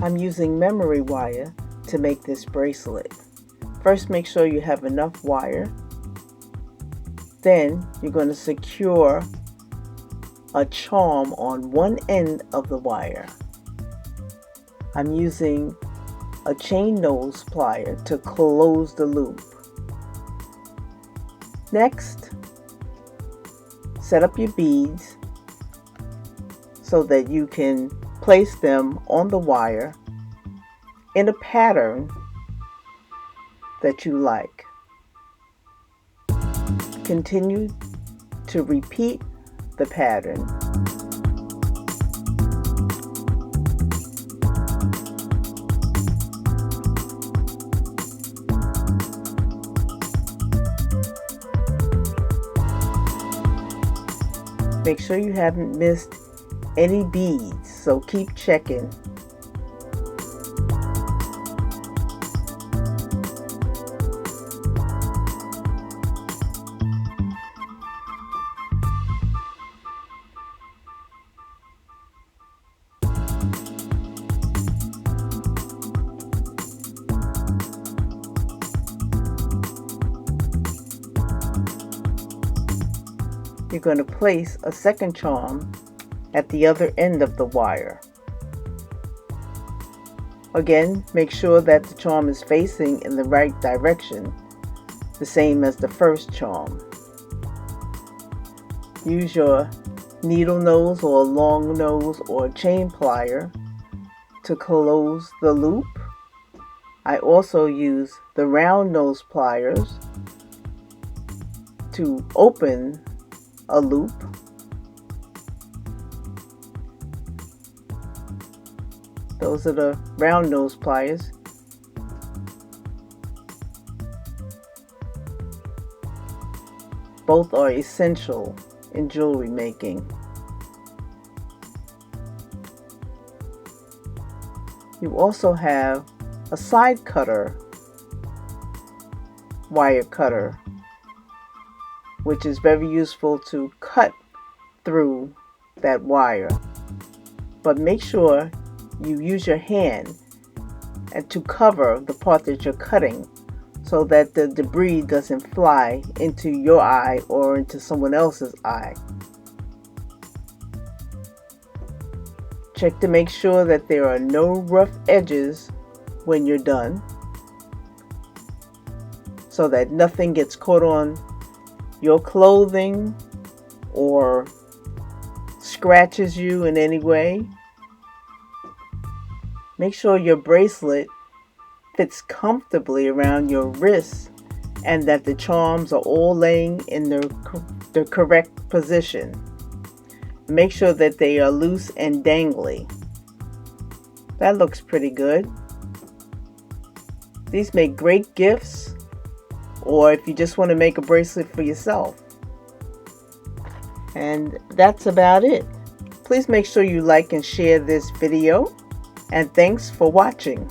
I'm using memory wire to make this bracelet. First, make sure you have enough wire. Then you're going to secure a charm on one end of the wire. I'm using a chain nose plier to close the loop. Next, set up your beads so that you can place them on the wire in a pattern that you like. Continue to repeat the pattern. Make sure you haven't missed any beads, so keep checking. You're going to place a second charm at the other end of the wire. Again, make sure that the charm is facing in the right direction, the same as the first charm. Use your needle nose or long nose or chain plier to close the loop. I also use the round nose pliers to open a loop. Those are the round nose pliers. Both are essential in jewelry making. You also have a side cutter, wire cutter, which is very useful to cut through that wire. But make sure you use your hand and to cover the part that you're cutting so that the debris doesn't fly into your eye or into someone else's eye. Check to make sure that there are no rough edges when you're done, so that nothing gets caught on your clothing or scratches you in any way. Make sure your bracelet fits comfortably around your wrists and that the charms are all laying in the correct position. Make sure that they are loose and dangly. That looks pretty good. These make great gifts, or if you just want to make a bracelet for yourself. And that's about it. Please make sure you like and share this video, and thanks for watching.